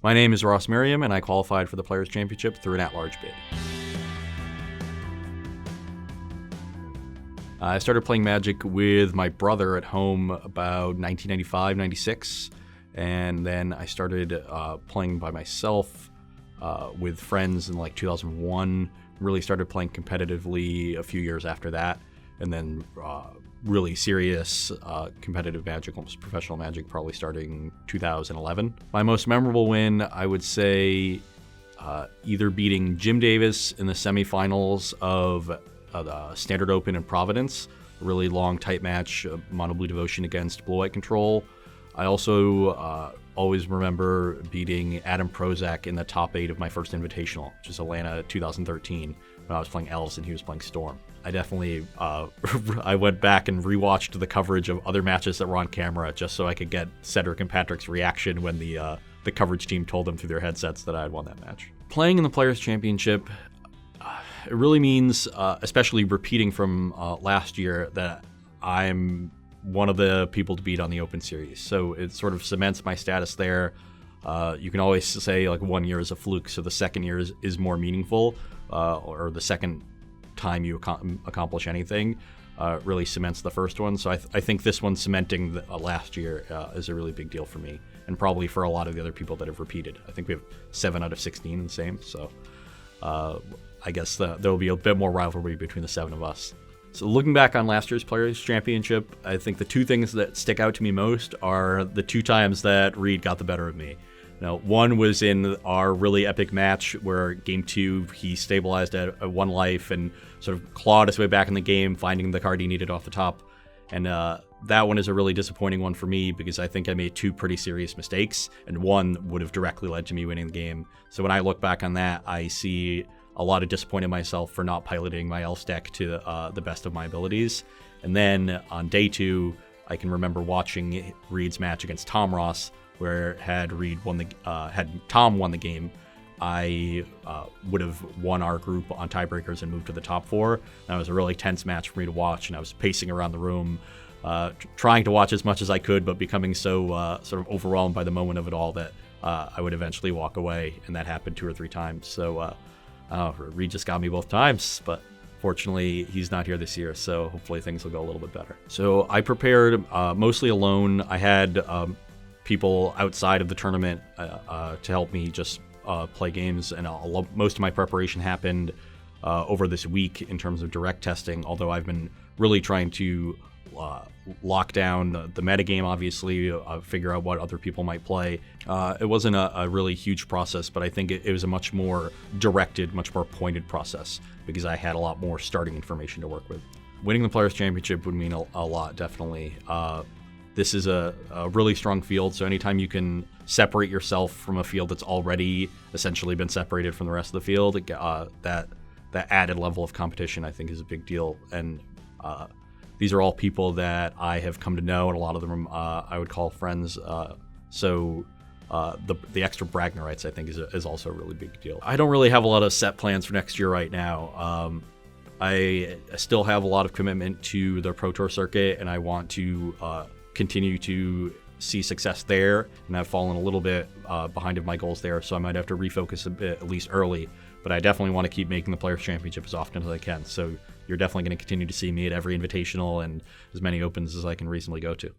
My name is Ross Merriam, and I qualified for the Players' Championship through an at-large bid. I started playing Magic with my brother at home about 1995, 96, and then I started playing by myself with friends in like 2001. Really started playing competitively a few years after that, and then really serious competitive Magic, almost professional Magic, probably starting 2011. My most memorable win, I would say, either beating Jim Davis in the semifinals of the Standard Open in Providence, a really long, tight match, Mono Blue Devotion against Blue White Control. I also always remember beating Adam Prozac in the top 8 of my first Invitational, which is Atlanta 2013, when I was playing Elves and he was playing Storm. I definitely, I went back and rewatched the coverage of other matches that were on camera just so I could get Cedric and Patrick's reaction when the coverage team told them through their headsets that I had won that match. Playing in the Players' Championship, it really means, especially repeating from last year, that I'm one of the people to beat on the Open Series. So it sort of cements my status there. You can always say like 1 year is a fluke, so the second year is more meaningful, or the second time you accomplish anything really cements the first one. So I think this one cementing the, last year is a really big deal for me, and probably for a lot of the other people that have repeated. I think we have 7 out of 16 the same, so I guess there will be a bit more rivalry between the 7 of us. So looking back on last year's Players' Championship, I think the 2 things that stick out to me most are the 2 times that Reed got the better of me. Now, one was in our really epic match where Game 2, he stabilized at 1 life and sort of clawed his way back in the game, finding the card he needed off the top. And that one is a really disappointing one for me because I think I made 2 pretty serious mistakes, and one would have directly led to me winning the game. So when I look back on that, I see a lot of disappointed myself for not piloting my Elf deck to the best of my abilities. And then on day 2, I can remember watching Reed's match against Tom Ross, where had Tom won the game, I would have won our group on tiebreakers and moved to the top 4. And that was a really tense match for me to watch, and I was pacing around the room, trying to watch as much as I could, but becoming so sort of overwhelmed by the moment of it all that I would eventually walk away, and that happened 2 or 3 times. So Reed just got me both times, but fortunately he's not here this year, so hopefully things will go a little bit better. So I prepared mostly alone. I had people outside of the tournament to help me just play games, and most of my preparation happened over this week in terms of direct testing, although I've been really trying to lock down the metagame, obviously, figure out what other people might play. It wasn't a really huge process, but I think it was a much more directed, much more pointed process because I had a lot more starting information to work with. Winning the Players' Championship would mean a lot, definitely. This is a really strong field, so anytime you can separate yourself from a field that's already essentially been separated from the rest of the field, that added level of competition, I think, is a big deal. And these are all people that I have come to know, and a lot of them I would call friends. So the extra bragging rights, I think, is also a really big deal. I don't really have a lot of set plans for next year right now. I still have a lot of commitment to the Pro Tour circuit, and I want to continue to see success there, and I've fallen a little bit behind of my goals there, so I might have to refocus a bit, at least early, but I definitely want to keep making the Players' Championship as often as I can, so you're definitely going to continue to see me at every Invitational and as many Opens as I can reasonably go to.